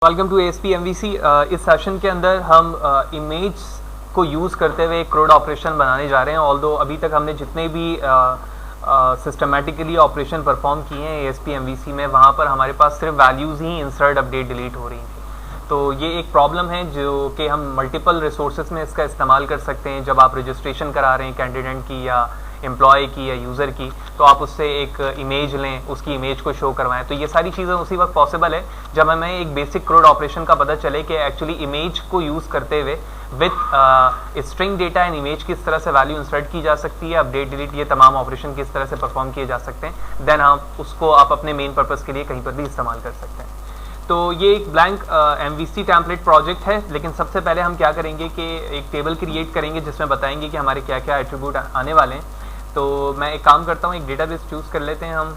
Welcome to ASP MVC। इस session के अंदर हम इमेज को यूज़ करते हुए एक CRUD ऑपरेशन बनाने जा रहे हैं। ऑल्दो अभी तक हमने जितने भी सिस्टमेटिकली ऑपरेशन परफॉर्म किए हैं ASP MVC में, वहाँ पर हमारे पास सिर्फ वैल्यूज़ ही इंसर्ट अपडेट डिलीट हो रही थी। तो ये एक प्रॉब्लम है जो कि हम मल्टीपल रिसोर्सेज में इसका इस्तेमाल कर सकते हैं। जब आप रजिस्ट्रेशन करा रहे हैं कैंडिडेट की या एम्प्लॉय की या यूज़र की, तो आप उससे एक इमेज लें, उसकी इमेज को शो करवाएं। तो ये सारी चीज़ें उसी वक्त पॉसिबल है जब हमें एक बेसिक CRUD ऑपरेशन का पता चले कि एक्चुअली इमेज को यूज़ करते हुए with string data and image किस तरह से वैल्यू इंसर्ट की जा सकती है, अपडेट डिलीट, ये तमाम ऑपरेशन किस तरह से परफॉर्म किए जा सकते हैं। देन आप उसको अपने मेन पर्पज़ के लिए कहीं पर भी इस्तेमाल कर सकते हैं। तो ये एक ब्लैंक MVC टेम्पलेट प्रोजेक्ट है, लेकिन सबसे पहले हम क्या करेंगे कि एक टेबल क्रिएट करेंगे जिसमें बताएंगे कि हमारे क्या क्या एट्रीब्यूट आने वाले हैं। तो मैं एक काम करता हूँ, एक डेटाबेस चूज़ कर लेते हैं हम।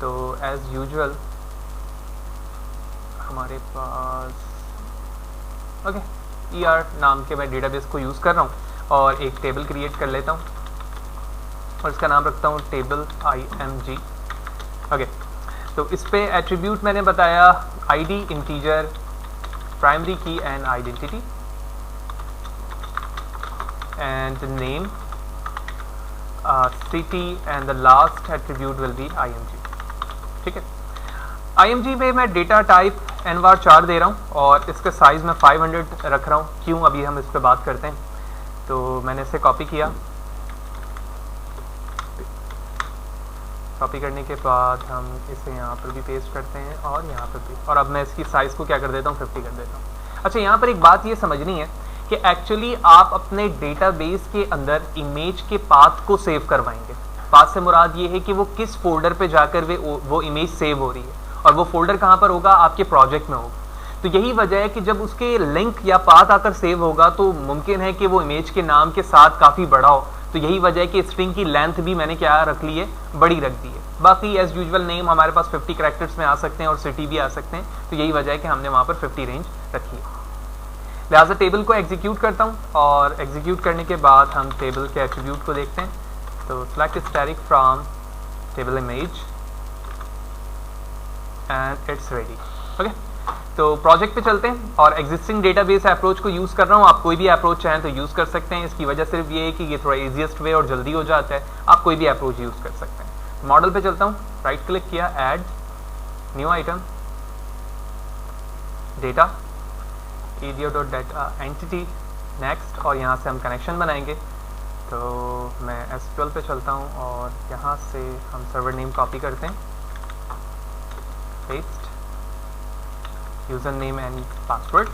तो एज़ यूजुअल हमारे पास ER नाम के मैं डेटाबेस को यूज़ कर रहा हूँ और एक टेबल क्रिएट कर लेता हूँ और इसका नाम रखता हूँ टेबल IMG। तो इस पे एट्रीब्यूट मैंने बताया ID, इंटीजर, प्राइमरी की and identity and name, city and the last attribute will be IMG। ठीक है, IMG में मैं डेटा टाइप nvar4 दे रहा हूँ और इसका साइज़ मैं 500 रख रहा हूँ। क्यों, अभी हम इस पर बात करते हैं। तो मैंने इसे कॉपी किया, कॉपी करने के बाद हम इसे यहाँ पर भी पेस्ट करते हैं और यहाँ पर भी, और अब मैं इसकी साइज़ को क्या कर देता हूँ, 50 कर देता हूँ। अच्छा, यहाँ पर एक बात ये समझनी है कि एक्चुअली आप अपने डेटाबेस के अंदर इमेज के पाथ को सेव करवाएंगे। पाथ से मुराद ये है कि वो किस फोल्डर पे जाकर वो इमेज सेव हो रही है, और वो फोल्डर कहाँ पर होगा, आपके प्रोजेक्ट में होगा। तो यही वजह है कि जब उसके लिंक या पाथ आकर सेव होगा तो मुमकिन है कि वो इमेज के नाम के साथ काफ़ी बड़ा हो। तो यही वजह है कि स्ट्रिंग की लेंथ भी मैंने क्या रख ली है, बड़ी रख दी है। बाकी एज यूजुअल नेम हमारे पास 50 कैरेक्टर्स में आ सकते हैं और सिटी भी आ सकते हैं। तो यही वजह है कि हमने वहाँ पर 50 रेंज रखी है। लिहाजा टेबल को एग्जीक्यूट करता हूँ और एग्जीक्यूट करने के बाद हम टेबल के एट्रीब्यूट को देखते हैं। तो select static from table image and it's ready. Okay, तो प्रोजेक्ट पे चलते हैं और एग्जिस्टिंग डेटाबेस अप्रोच को यूज़ कर रहा हूँ। आप कोई भी अप्रोच चाहें तो यूज़ कर सकते हैं। इसकी वजह सिर्फ ये है कि ये थोड़ा ईजीएस्ट वे और जल्दी हो जाता है। आप कोई भी अप्रोच यूज़ कर सकते हैं। मॉडल पे चलता हूँ, राइट क्लिक किया, add new item, data, EDO.data entity, next, और यहाँ से हम कनेक्शन बनाएंगे। तो मैं SQL पे चलता हूँ और यहाँ से हम सर्वर नेम कॉपी करते हैं, paste, user name and password,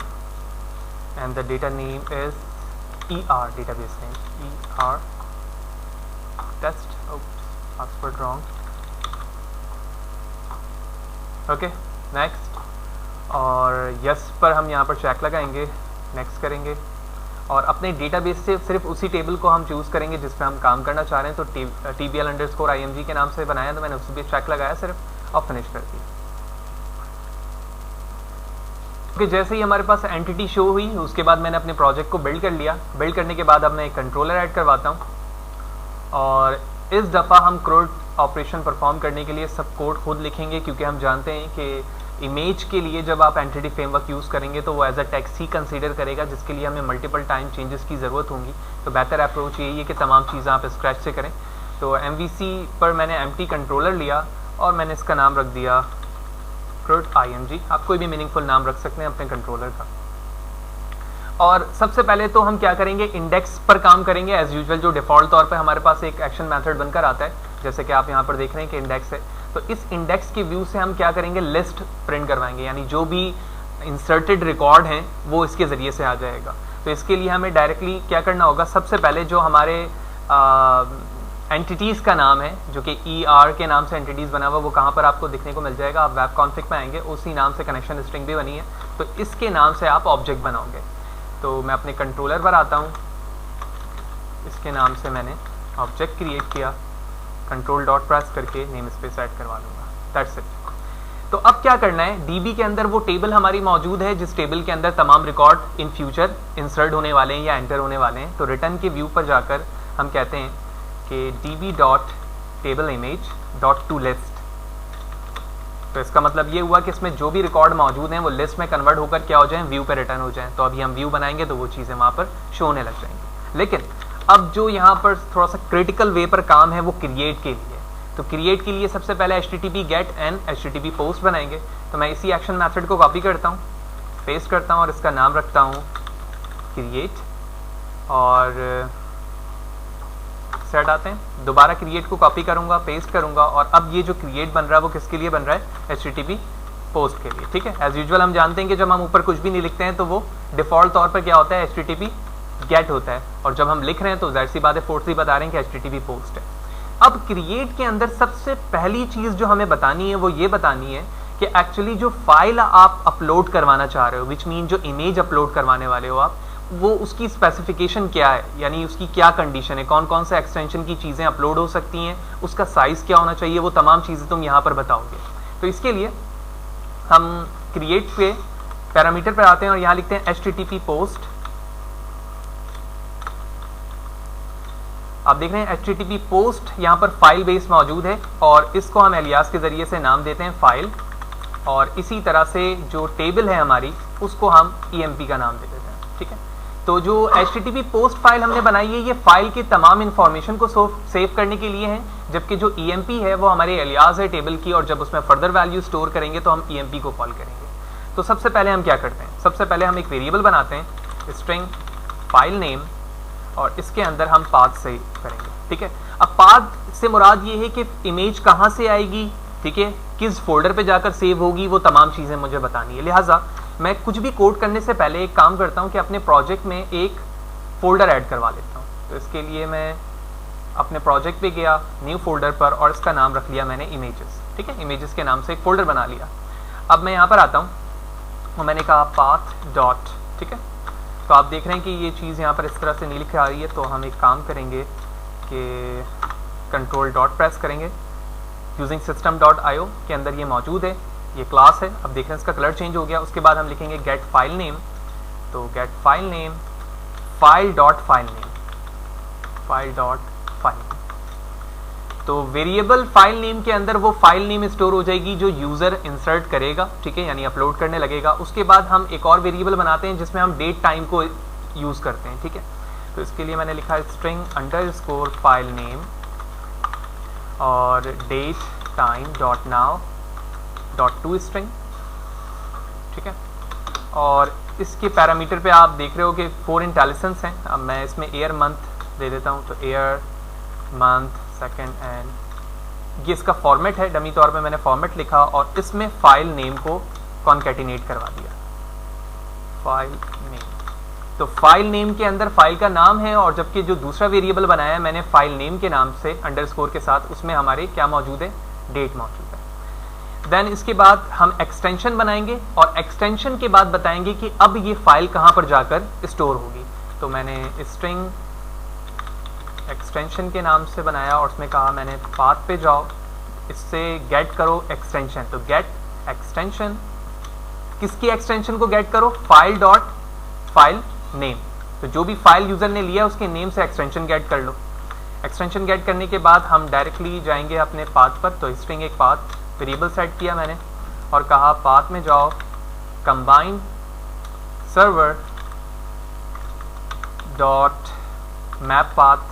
and the data name is ER, database name ER test, password wrong. Okay, next, और यस पर हम यहाँ पर चेक लगाएंगे, नेक्स्ट करेंगे और अपने डेटाबेस से सिर्फ उसी टेबल को हम चूज़ करेंगे जिस पे हम काम करना चाह रहे हैं। तो TBL_IMG के नाम से बनाया, तो मैंने उस पर चेक लगाया सिर्फ और फिनिश कर दिया। ओके, जैसे ही हमारे पास एंटिटी शो हुई, उसके बाद मैंने अपने प्रोजेक्ट को बिल्ड कर लिया। बिल्ड करने के बाद अब मैं एक कंट्रोलर ऐड करवाता हूँ और इस दफ़ा हम CRUD ऑपरेशन परफॉर्म करने के लिए सब कोड खुद लिखेंगे, क्योंकि हम जानते हैं कि इमेज के लिए जब आप एंटिटी फ्रेमवर्क यूज़ करेंगे तो वो एज अ टेक्स्ट ही कंसीडर करेगा, जिसके लिए हमें मल्टीपल टाइम चेंजेस की ज़रूरत होगी। तो बेहतर अप्रोच यही है कि तमाम चीज़ें आप स्क्रैच से करें। तो MVC पर मैंने एम्प्टी कंट्रोलर लिया और मैंने इसका नाम रख दिया CRUD IMG। आप कोई भी मीनिंगफुल नाम रख सकते हैं अपने कंट्रोलर का। और सबसे पहले तो हम क्या करेंगे, इंडेक्स पर काम करेंगे एज यूजुअल। जो डिफ़ॉल्ट तौर पे हमारे पास एक एक्शन मेथड बनकर आता है, जैसे कि आप यहाँ पर देख रहे हैं कि इंडेक्स है। तो इस इंडेक्स के व्यू से हम क्या करेंगे, लिस्ट प्रिंट करवाएंगे, यानी जो भी इंसर्टेड रिकॉर्ड हैं वो इसके ज़रिए से आ जाएगा। तो इसके लिए हमें डायरेक्टली क्या करना होगा, सबसे पहले जो हमारे एंटिटीज़ का नाम है, जो कि ER के नाम से एंटिटीज़ बना हुआ, वो कहाँ पर आपको दिखने को मिल जाएगा। आप वेब कॉन्फिग में आएंगे, उसी नाम से कनेक्शन स्ट्रिंग भी बनी है, तो इसके नाम से आप ऑब्जेक्ट बनाओगे। तो मैं अपने कंट्रोलर पर आता हूँ, इसके नाम से मैंने ऑब्जेक्ट क्रिएट किया, कंट्रोल डॉट प्रेस करके नेम स्पेस ऐड करवा लूँगा, दैट्स इट। तो अब क्या करना है, DB के अंदर वो टेबल हमारी मौजूद है जिस टेबल के अंदर तमाम रिकॉर्ड इन फ्यूचर इंसर्ट होने वाले हैं या एंटर होने वाले हैं। तो रिटर्न के व्यू पर जाकर हम कहते हैं कि DB.TableImage.toList तो इसका मतलब ये हुआ कि इसमें जो भी रिकॉर्ड मौजूद हैं वो लिस्ट में कन्वर्ट होकर क्या हो जाएं, व्यू पे रिटर्न हो जाएं। तो अभी हम व्यू बनाएंगे तो वो चीज़ें वहाँ पर शो होने लग जाएंगी। लेकिन अब जो यहाँ पर थोड़ा सा क्रिटिकल वे पर काम है वो क्रिएट के लिए। तो क्रिएट के लिए सबसे पहले HTTP get and HTTP post बनाएंगे। तो मैं इसी एक्शन मैथड को कॉपी करता हूँ, पेस्ट करता हूँ और इसका नाम रखता हूँ क्रिएट और सेट आते हैं। दोबारा क्रिएट को कॉपी करूंगा, पेस्ट करूंगा और अब ये जो क्रिएट बन रहा है वो किसके लिए बन रहा है, HTTP पोस्ट के लिए। ठीक है, एज यूजुअल हम जानते हैं कि जब हम ऊपर कुछ भी नहीं लिखते हैं तो वो डिफॉल्ट तौर पर क्या होता है, HTTP गेट होता है, और जब हम लिख रहे हैं तो जाहिर सी बात है फोर्सली बता रहे हैं कि HTTP पोस्ट है। अब क्रिएट के अंदर सबसे पहली चीज जो हमें बतानी है वो ये बतानी है कि एक्चुअली जो फाइल आप अपलोड करवाना चाह रहे हो, विच मीन जो इमेज अपलोड करवाने वाले हो आप, वो उसकी स्पेसिफिकेशन क्या है, यानी उसकी क्या कंडीशन है, कौन कौन से एक्सटेंशन की चीज़ें अपलोड हो सकती हैं, उसका साइज़ क्या होना चाहिए, वो तमाम चीज़ें तुम यहाँ पर बताओगे। तो इसके लिए हम क्रिएट पे पैरामीटर पर आते हैं और यहाँ लिखते हैं HTTP पोस्ट। आप देख रहे हैं HTTP पोस्ट यहाँ पर फाइल बेस मौजूद है और इसको हम एलियास के ज़रिए से नाम देते हैं फाइल, और इसी तरह से जो टेबल है हमारी उसको हम EMP का नाम दे देते हैं। ठीक है, तो जो HTTP पोस्ट फाइल हमने बनाई है ये फाइल की तमाम इंफॉर्मेशन को सेव करने के लिए है, जबकि जो EMP है वो हमारे एलियास है टेबल की, और जब उसमें फर्दर वैल्यू स्टोर करेंगे तो हम EMP को कॉल करेंगे। तो सबसे पहले हम क्या करते हैं, सबसे पहले हम एक वेरिएबल बनाते हैं स्ट्रिंग फाइल नेम, और इसके अंदर हम पाथ सेव करेंगे। ठीक है, अब पाथ से मुराद ये है कि इमेज कहाँ से आएगी, ठीक है, किस फोल्डर पे जाकर सेव होगी, वो तमाम चीज़ें मुझे बतानी है। लिहाजा मैं कुछ भी कोड करने से पहले एक काम करता हूँ कि अपने प्रोजेक्ट में एक फोल्डर ऐड करवा लेता हूँ। तो इसके लिए मैं अपने प्रोजेक्ट पे गया, न्यू फोल्डर पर, और इसका नाम रख लिया मैंने इमेजेस। ठीक है, इमेजेस के नाम से एक फोल्डर बना लिया। अब मैं यहाँ पर आता हूँ और मैंने कहा पाथ डॉट। ठीक है, तो आप देख रहे हैं कि ये चीज़ यहाँ पर इस तरह से नहीं लिखी आ रही है, तो हम एक काम करेंगे कि कंट्रोल डॉट प्रेस करेंगे। यूजिंग system.io के अंदर ये मौजूद है, ये क्लास है। अब देख रहे हैं इसका कलर चेंज हो गया। उसके बाद हम लिखेंगे गेट फाइल नेम, तो get file name file dot file name, file dot file. तो वेरिएबल फाइल नेम के अंदर वो फाइल नेम स्टोर हो जाएगी जो यूज़र इंसर्ट करेगा। ठीक है, यानी अपलोड करने लगेगा। उसके बाद हम एक और वेरिएबल बनाते हैं जिसमें हम डेट टाइम को यूज़ करते हैं। ठीक है, तो इसके लिए मैंने लिखा स्ट्रिंग अंडरस्कोर फाइल नेम और date time dot now dot to string. ठीक है, और इसके पैरामीटर पे आप देख रहे हो कि 4 इंटेलिजेंस हैं। अब मैं इसमें ईयर मंथ दे देता हूँ, तो ईयर मंथ सेकेंड एंड ये इसका फॉर्मेट है। डमी तौर पे मैंने फॉर्मेट लिखा और इसमें फाइल नेम को कॉन्कैटिनेट करवा दिया, फाइल नेम। तो फाइल नेम के अंदर फाइल का नाम है, और जबकि जो दूसरा वेरिएबल बनाया है मैंने फाइल नेम के नाम से अंडरस्कोर के साथ, उसमें हमारे क्या मौजूद है, डेट मौजूद है। देन इसके बाद हम एक्सटेंशन बनाएंगे और एक्सटेंशन के बाद बताएंगे कि अब ये फाइल कहाँ पर जाकर स्टोर होगी। तो मैंने स्ट्रिंग एक्सटेंशन के नाम से बनाया और उसमें कहा मैंने पाथ पे जाओ, इससे गेट करो एक्सटेंशन। तो गेट एक्सटेंशन, किसकी एक्सटेंशन को गेट करो, फाइल डॉट फाइल नेम। तो जो भी फाइल यूज़र ने लिया उसके नेम से एक्सटेंशन गेट कर लो। एक्सटेंशन गेट करने के बाद हम डायरेक्टली जाएंगे अपने पाथ पर। तो स्ट्रिंग एक पाथ वेरिएबल सेट किया मैंने और कहा पाथ में जाओ combine server dot map path,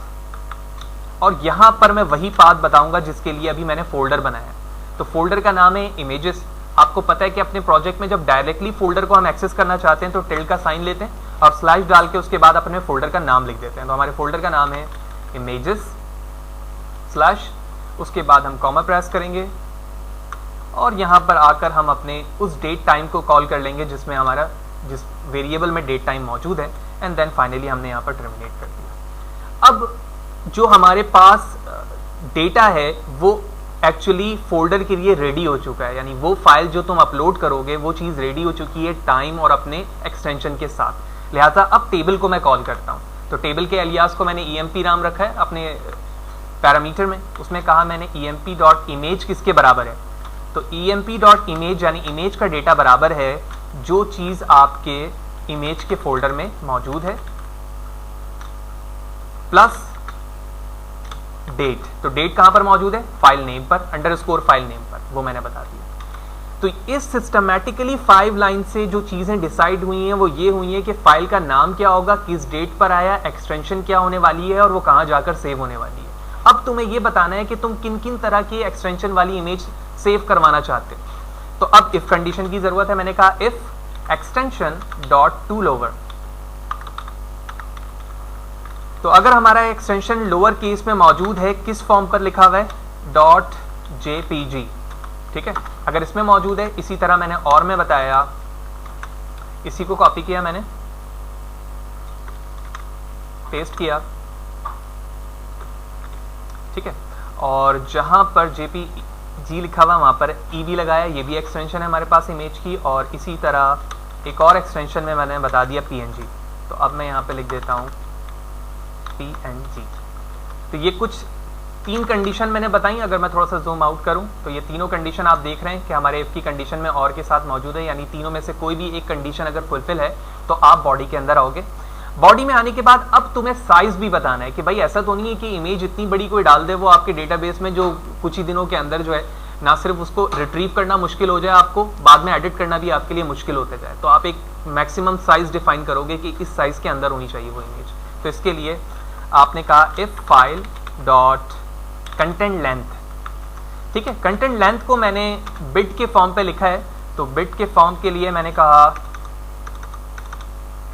और यहाँ पर मैं वही पाथ बताऊंगा जिसके लिए अभी मैंने फोल्डर बनाया। तो फोल्डर का नाम है इमेजेस। आपको पता है कि अपने प्रोजेक्ट में जब डायरेक्टली फोल्डर को हम एक्सेस करना चाहते हैं तो टिल्ड का साइन लेते हैं और स्लैश डाल के उसके बाद अपने फोल्डर का नाम लिख देते हैं। तो हमारे फोल्डर का नाम है इमेजेस स्लैश, उसके बाद हम कॉमा प्रेस करेंगे और यहाँ पर आकर हम अपने उस डेट टाइम को कॉल कर लेंगे जिसमें हमारा जिस वेरिएबल में डेट टाइम मौजूद है, एंड देन फाइनली हमने यहाँ पर टर्मिनेट कर दिया। अब जो हमारे पास डेटा है वो एक्चुअली फोल्डर के लिए रेडी हो चुका है, यानी वो फाइल जो तुम अपलोड करोगे वो चीज़ रेडी हो चुकी है टाइम और अपने एक्सटेंशन के साथ। लिहाजा अब टेबल को मैं कॉल करता हूँ। तो टेबल के एलियास को मैंने EMP नाम रखा है अपने पैरामीटर में। उसमें कहा मैंने EMP डॉट इमेज किसके बराबर है, तो EMP डॉट इमेज यानी इमेज का डेटा बराबर है जो चीज़ आपके इमेज के फोल्डर में मौजूद है प्लस डेट। तो डेट कहां पर मौजूद है, फाइल नेम पर, अंडरस्कोर फाइल नेम पर, वो मैंने बता दिया। तो इस सिस्टमैटिकली 5 लाइन से जो चीजें डिसाइड हुई हैं वो ये हुई हैं कि फाइल का नाम क्या होगा, किस डेट पर आया, एक्सटेंशन क्या होने वाली है और वो कहां जाकर सेव होने वाली है। अब तुम्हें ये बताना है कि तुम किन किन तरह की एक्सटेंशन वाली इमेज सेव करवाना चाहते हो। तो अब इफ कंडीशन की जरूरत है। मैंने कहा if extension dot to lower, तो अगर हमारा एक्सटेंशन लोअर केस में मौजूद है, किस फॉर्म पर लिखा हुआ है, डॉट जेपीजी, ठीक है। अगर इसमें मौजूद है, इसी तरह मैंने और में बताया, इसी को कॉपी किया मैंने, पेस्ट किया, ठीक है, और जहां पर जेपीजी लिखा हुआ वहां पर ईवी लगाया, ये भी एक्सटेंशन है हमारे पास इमेज की, और इसी तरह एक और एक्सटेंशन में मैंने बता दिया पीएनजी। तो अब मैं यहां पे लिख देता हूं पीएनजी। तो ये कुछ 3 कंडीशन मैंने बताई। अगर मैं थोड़ा सा जूम आउट करूं तो ये तीनों कंडीशन आप देख रहे हैं कि हमारे इफ की कंडीशन में और के साथ मौजूद है, यानी तीनों में से कोई भी एक कंडीशन अगर फुलफिल है तो आप बॉडी के अंदर आओगे। बॉडी में आने के बाद अब तुम्हें साइज भी बताना है कि भाई ऐसा तो नहीं है कि इमेज इतनी बड़ी कोई डाल दे वो आपके डेटाबेस में जो कुछ ही दिनों के अंदर जो है ना सिर्फ उसको रिट्रीव करना मुश्किल हो जाए, आपको बाद में एडिट करना भी आपके लिए मुश्किल होते जाए। तो आप एक मैक्सिमम साइज डिफाइन करोगे कि इस साइज के अंदर होनी चाहिए वो इमेज। तो इसके लिए आपने कहा if file dot content length, ठीक है। कंटेंट लेंथ को मैंने बिट के फॉर्म पे लिखा है, तो बिट के फॉर्म के लिए मैंने कहा,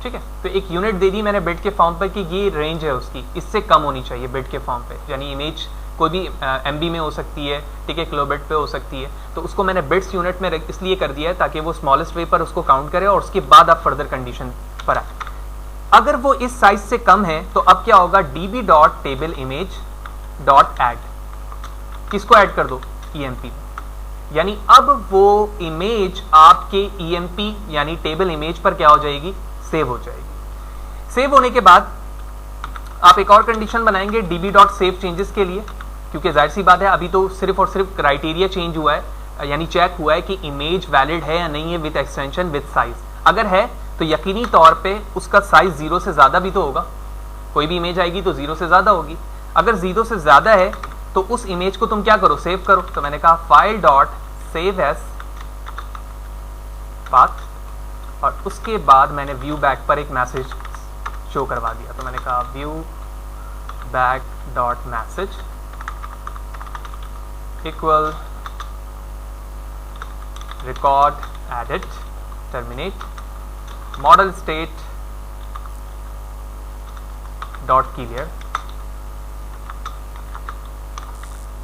ठीक है, तो एक यूनिट दे दी मैंने बिट के फॉर्म पे कि ये रेंज है उसकी, इससे कम होनी चाहिए बिट के फॉर्म पे, यानी इमेज कोई भी एमबी में हो सकती है, ठीक है, किलोबिट पे हो सकती है। तो उसको मैंने बिट्स यूनिट में इसलिए कर दिया है ताकि वो स्मॉलेस्ट वे पर उसको काउंट करे और उसके बाद आप फर्दर कंडीशन पर आए। अगर वो इस साइज से कम है तो अब क्या होगा, db dot table image dot add, किसको ऐड कर दो, EMP, यानी अब वो इमेज आपके EMP यानी टेबल इमेज पर क्या हो जाएगी, सेव हो जाएगी। सेव होने के बाद आप एक और कंडीशन बनाएंगे db डॉट सेव चेंजेस के लिए, क्योंकि जाहिर सी बात है अभी तो सिर्फ और सिर्फ क्राइटेरिया चेंज हुआ है, यानी चेक हुआ है कि इमेज वैलिड है या नहीं है विद एक्सटेंशन विद साइज। अगर है तो यकीनी तौर पे उसका साइज 0 से ज्यादा भी तो होगा, कोई भी इमेज आएगी तो 0 से ज्यादा होगी। अगर 0 से ज्यादा है तो उस इमेज को तुम क्या करो, सेव करो। तो मैंने कहा file dot save as path, और उसके बाद मैंने व्यू बैक पर एक मैसेज शो करवा दिया। तो मैंने कहा view back dot message equal record edit terminate model state dot clear.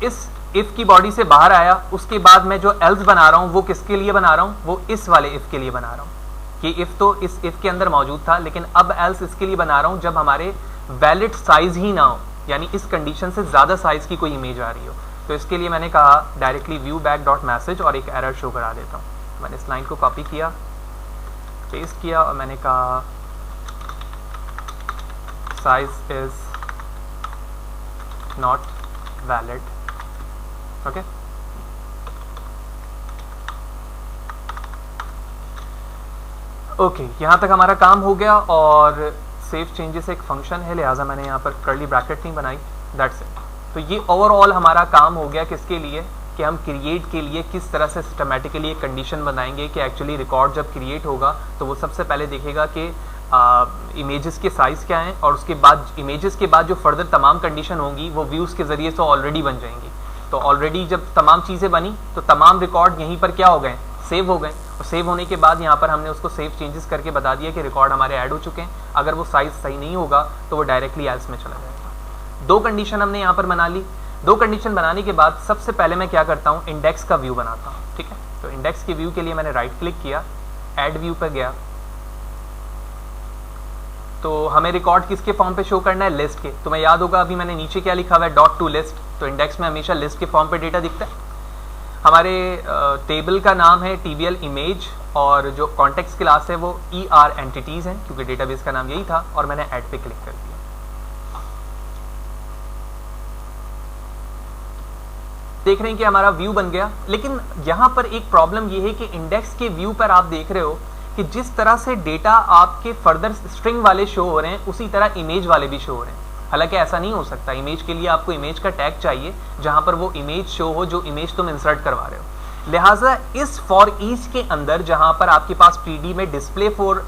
इस इफ की बॉडी से बाहर आया, उसके बाद मैं जो एल्स बना रहा हूं वो किसके लिए बना रहा हूं, वो इस वाले इफ के लिए बना रहा हूं। कि इफ तो इस इफ के अंदर मौजूद था, लेकिन अब एल्स इसके लिए बना रहा हूं जब हमारे वैलिड साइज ही ना हो, यानी इस कंडीशन से ज्यादा साइज की कोई इमेज आ रही हो। तो इसके लिए मैंने कहा directly view back dot message और एक एरर शो करा देता हूं। मैंने इस लाइन को कॉपी किया, पेस्ट किया और मैंने कहा size is not valid, okay. Okay, यहां तक हमारा काम हो गया और सेव चेंजेस एक फंक्शन है, लिहाजा मैंने यहाँ पर कर्ली ब्रैकेट नहीं बनाई, दैट्स इट। तो ये ओवरऑल हमारा काम हो गया किसके लिए, कि हम क्रिएट के लिए किस तरह से सिस्टमैटिकली एक कंडीशन बनाएंगे कि एक्चुअली रिकॉर्ड जब क्रिएट होगा तो वो सबसे पहले देखेगा कि इमेजेस के साइज़ क्या हैं, और उसके बाद इमेजेस के बाद जो फर्दर तमाम कंडीशन होंगी वो व्यूज़ के ज़रिए से ऑलरेडी बन जाएंगी। तो ऑलरेडी जब तमाम चीज़ें बनी तो तमाम रिकॉर्ड यहीं पर क्या हो गए, सेव हो गए, और सेव होने के बाद यहाँ पर हमने उसको सेव चेंजेस करके बता दिया कि रिकॉर्ड हमारे ऐड हो चुके हैं। अगर वो साइज़ सही नहीं होगा तो वो डायरेक्टली एल्स में चला जाएगा। 2 कंडीशन हमने यहाँ पर बना ली। 2 कंडीशन बनाने के बाद सबसे पहले मैं क्या करता हूँ, इंडेक्स का व्यू बनाता हूँ, ठीक है। तो इंडेक्स के व्यू के लिए मैंने राइट क्लिक किया, ऐड व्यू पर गया, तो हमें रिकॉर्ड किसके फॉर्म पे शो करना है, लिस्ट के। तो मैं याद होगा अभी मैंने नीचे क्या लिखा हुआ है, डॉट टू लिस्ट। तो इंडेक्स में हमेशा लिस्ट के फॉर्म पे डेटा दिखता है। हमारे टेबल का नाम है TBL इमेज, और जो कॉन्टेक्स्ट क्लास है वो ER एंटिटीज हैं, क्योंकि डेटाबेस का नाम यही था, और मैंने ऐड पे क्लिक कर दिया। देख रहे हैं कि हमारा व्यू बन गया। लेकिन यहां पर एक प्रॉब्लम यह है कि इंडेक्स के व्यू पर आप देख रहे हो कि जिस तरह से डेटा आपके फर्दर स्ट्रिंग वाले शो हो रहे हैं उसी तरह इमेज वाले भी शो हो रहे हैं। हालांकि ऐसा नहीं हो सकता, इमेज के लिए आपको इमेज का टैग चाहिए जहां पर वो इमेज शो हो जो इमेज तुम इंसर्ट करवा रहे हो। लिहाजा इस फॉर ईच के अंदर जहां पर आपके पास pd में display for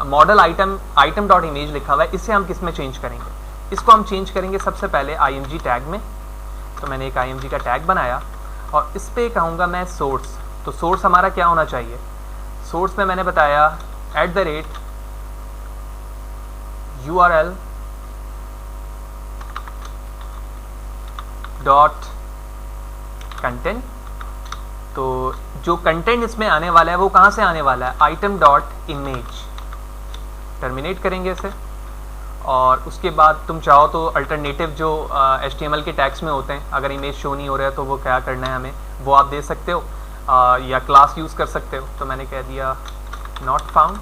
model item dot image लिखा हुआ है, इसे हम किस में चेंज करेंगे? इसको हम चेंज करेंगे सबसे पहले img टैग में। तो मैंने एक img का टैग बनाया और इस पे कहूँगा मैं सोर्स। तो सोर्स हमारा क्या होना चाहिए? सोर्स में मैंने बताया @URL डॉट कंटेंट। तो जो कंटेंट इसमें आने वाला है वो कहाँ से आने वाला है? Item dot image. टर्मिनेट करेंगे इसे और उसके बाद तुम चाहो तो अल्टरनेटिव जो HTML के टैग्स में होते हैं, अगर इमेज शो नहीं हो रहा है तो वो क्या करना है हमें, वो आप दे सकते हो या क्लास यूज़ कर सकते हो। तो मैंने कह दिया नॉट फाउंड।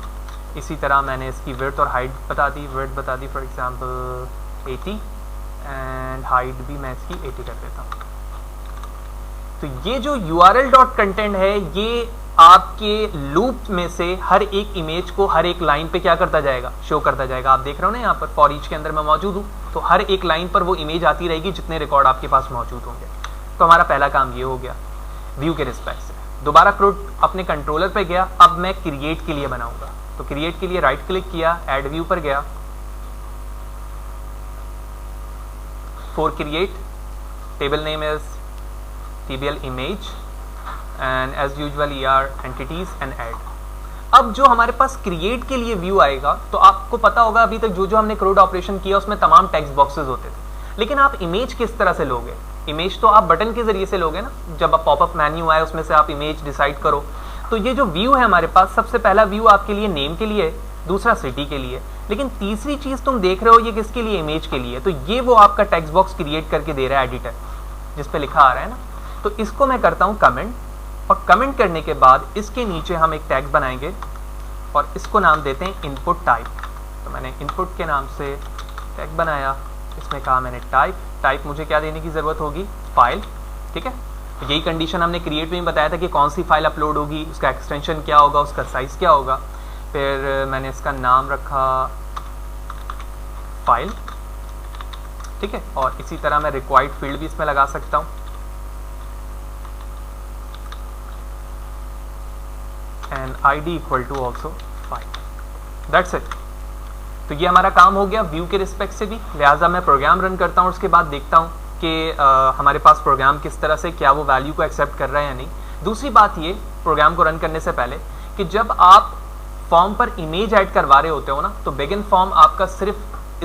इसी तरह मैंने इसकी विड्थ और हाइट बता दी, विड्थ बता दी फॉर एग्जांपल 80 एंड हाइट भी मैं इसकी 80 कर देता हूँ। तो ये जो URL डॉट कंटेंट है ये आपके लूप में से हर एक इमेज को हर एक लाइन पे क्या करता जाएगा? शो करता जाएगा। आप देख रहे हो ना यहाँ पर फॉर ईच के अंदर मैं मौजूद हूँ, तो हर एक लाइन पर वो इमेज आती रहेगी जितने रिकॉर्ड आपके पास मौजूद होंगे। तो हमारा पहला काम ये हो गया व्यू के रिस्पेक्ट से। दोबारा क्रूड अपने कंट्रोलर पे गया, अब मैं क्रिएट के लिए बनाऊंगा। तो क्रिएट के लिए राइट क्लिक किया, ऐड व्यू पर गया, for create table name is TBL image and as usual entities and add। अब जो हमारे पास क्रिएट के लिए व्यू आएगा, तो आपको पता होगा अभी तक जो हमने क्रूड ऑपरेशन किया उसमें तमाम टेक्स्ट बॉक्सेस होते थे, लेकिन आप इमेज किस तरह से लोगे? इमेज तो आप बटन के जरिए से लोगे ना, जब आप पॉपअप मेन्यू आए उसमें से आप इमेज डिसाइड करो। तो ये जो व्यू है हमारे पास, सबसे पहला व्यू आपके लिए नेम के लिए, दूसरा सिटी के लिए, लेकिन तीसरी चीज तुम देख रहे हो ये किसके लिए? इमेज के लिए। तो ये वो आपका टेक्स्ट बॉक्स क्रिएट करके दे रहा है एडिटर, जिसपे लिखा आ रहा है ना। तो इसको मैं करता हूं कमेंट, और कमेंट करने के बाद इसके नीचे हम एक टैग बनाएंगे और इसको नाम देते हैं इनपुट टाइप। तो मैंने इनपुट के नाम से टैग बनाया, इसमें कहा मैंने टाइप मुझे क्या देने की जरूरत होगी? फाइल। ठीक है, तो यही कंडीशन हमने क्रिएट में बताया था कि कौन सी फाइल अपलोड होगी, उसका एक्सटेंशन क्या होगा, उसका साइज क्या होगा। फिर मैंने इसका नाम रखा फाइल। ठीक है, और इसी तरह मैं रिक्वायर्ड फील्ड भी इसमें लगा सकता हूं, and ID equal to also file. That's it. तो ये हमारा काम हो गया व्यू के रिस्पेक्ट से भी। लिहाजा मैं प्रोग्राम रन करता हूँ, उसके बाद देखता हूँ कि हमारे पास प्रोग्राम किस तरह से, क्या वो वैल्यू को एक्सेप्ट कर रहा है या नहीं। दूसरी बात ये प्रोग्राम को रन करने से पहले कि जब आप फॉर्म पर इमेज ऐड करवा रहे होते हो ना, तो बिगिन फॉर्म आपका सिर्फ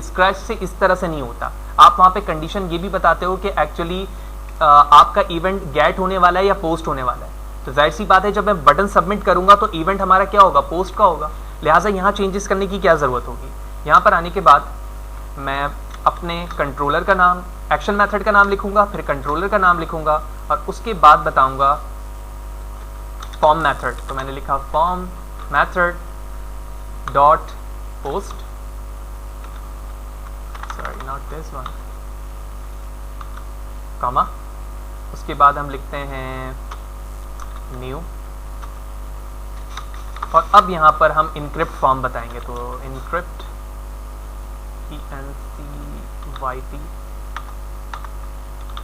स्क्रैच से इस तरह से नहीं होता। आप वहाँ पे कंडीशन ये भी बताते हो कि एक्चुअली आपका इवेंट गेट होने वाला है या पोस्ट होने वाला है। तो जाहिर सी बात है जब मैं बटन सबमिट करूंगा तो इवेंट हमारा क्या होगा? पोस्ट का होगा। लिहाजा यहाँ चेंजेस करने की क्या ज़रूरत होगी? यहाँ पर आने के बाद मैं अपने कंट्रोलर का नाम, एक्शन मेथड का नाम लिखूंगा, फिर कंट्रोलर का नाम लिखूंगा और उसके बाद बताऊंगा फॉर्म मेथड। तो मैंने लिखा form method dot post, sorry not this one, comma, उसके बाद हम लिखते हैं न्यू, और अब यहाँ पर हम इनक्रिप्ट फॉर्म बताएंगे। तो इनक्रिप्ट ENCYT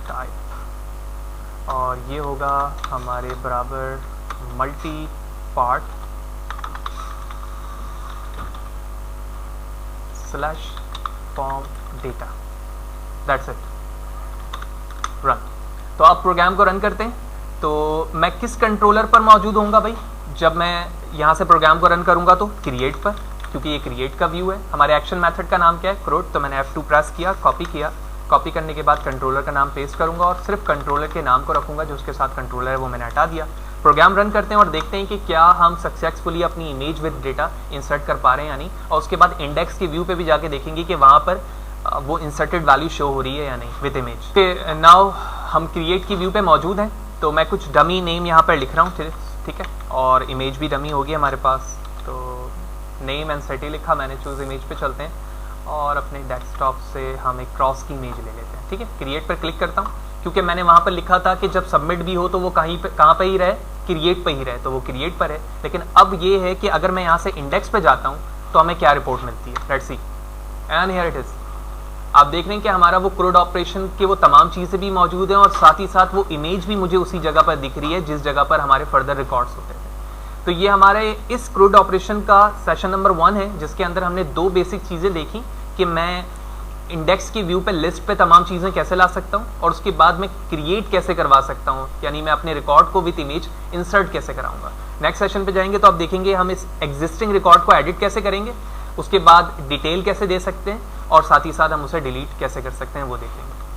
टाइप, और ये होगा हमारे बराबर multi part slash form data. That's it, run. तो आप प्रोग्राम को रन करते हैं। तो मैं किस कंट्रोलर पर मौजूद होऊंगा भाई? जब मैं यहाँ से प्रोग्राम को रन करूंगा तो क्रिएट पर, क्योंकि ये क्रिएट का व्यू है। हमारे एक्शन मेथड का नाम क्या है? क्रूड। तो मैंने F2 प्रेस किया, कॉपी किया, कॉपी करने के बाद कंट्रोलर का नाम पेस्ट करूंगा और सिर्फ कंट्रोलर के नाम को रखूंगा, जो उसके साथ कंट्रोलर है वो मैंने हटा दिया। प्रोग्राम रन करते हैं और देखते हैं कि क्या हम सक्सेसफुली अपनी इमेज विद डेटा इंसर्ट कर पा रहे हैं या नहीं। और उसके बाद इंडेक्स के व्यू पे भी जाके देखेंगे कि वहाँ पर वो इंसर्टेड वैल्यू शो हो रही है या नहीं विद इमेज। नाउ हम क्रिएट की व्यू पे मौजूद हैं, तो मैं कुछ डमी नेम यहाँ पर लिख रहा हूँ। ठीक है, और इमेज भी डमी होगी हमारे पास। तो नेम एंड सिटी लिखा मैंने, चूज इमेज पे चलते हैं और अपने डेस्कटॉप से हम एक क्रॉस की इमेज ले लेते हैं। ठीक है, क्रिएट पर क्लिक करता हूँ, क्योंकि मैंने वहाँ पर लिखा था कि जब सबमिट भी हो तो वो कहाँ पे ही रहे? क्रिएट पे ही रहे, तो वो क्रिएट पर है। लेकिन अब ये है कि अगर मैं यहाँ से इंडेक्स पे जाता हूँ तो हमें क्या रिपोर्ट मिलती है? Let's see, and here it is आप देख रहे हैं कि हमारा वो CRUD ऑपरेशन के वो तमाम चीज़ें भी मौजूद हैं और साथ ही साथ वो इमेज भी मुझे उसी जगह पर दिख रही है जिस जगह पर हमारे फर्दर रिकॉर्ड्स होते थे। तो ये हमारे इस CRUD ऑपरेशन का सेशन नंबर 1 है, जिसके अंदर हमने 2 बेसिक चीज़ें देखी कि मैं इंडेक्स की व्यू पे लिस्ट पे तमाम चीज़ें कैसे ला सकता हूँ और उसके बाद मैं क्रिएट कैसे करवा सकता हूँ, यानी मैं अपने रिकॉर्ड को विद इमेज इंसर्ट कैसे कराऊंगा। नेक्स्ट सेशन पे जाएंगे तो आप देखेंगे हम इस एग्जिस्टिंग रिकॉर्ड को एडिट कैसे करेंगे, उसके बाद डिटेल कैसे दे सकते हैं और साथ ही साथ हम उसे डिलीट कैसे कर सकते हैं वो देखेंगे।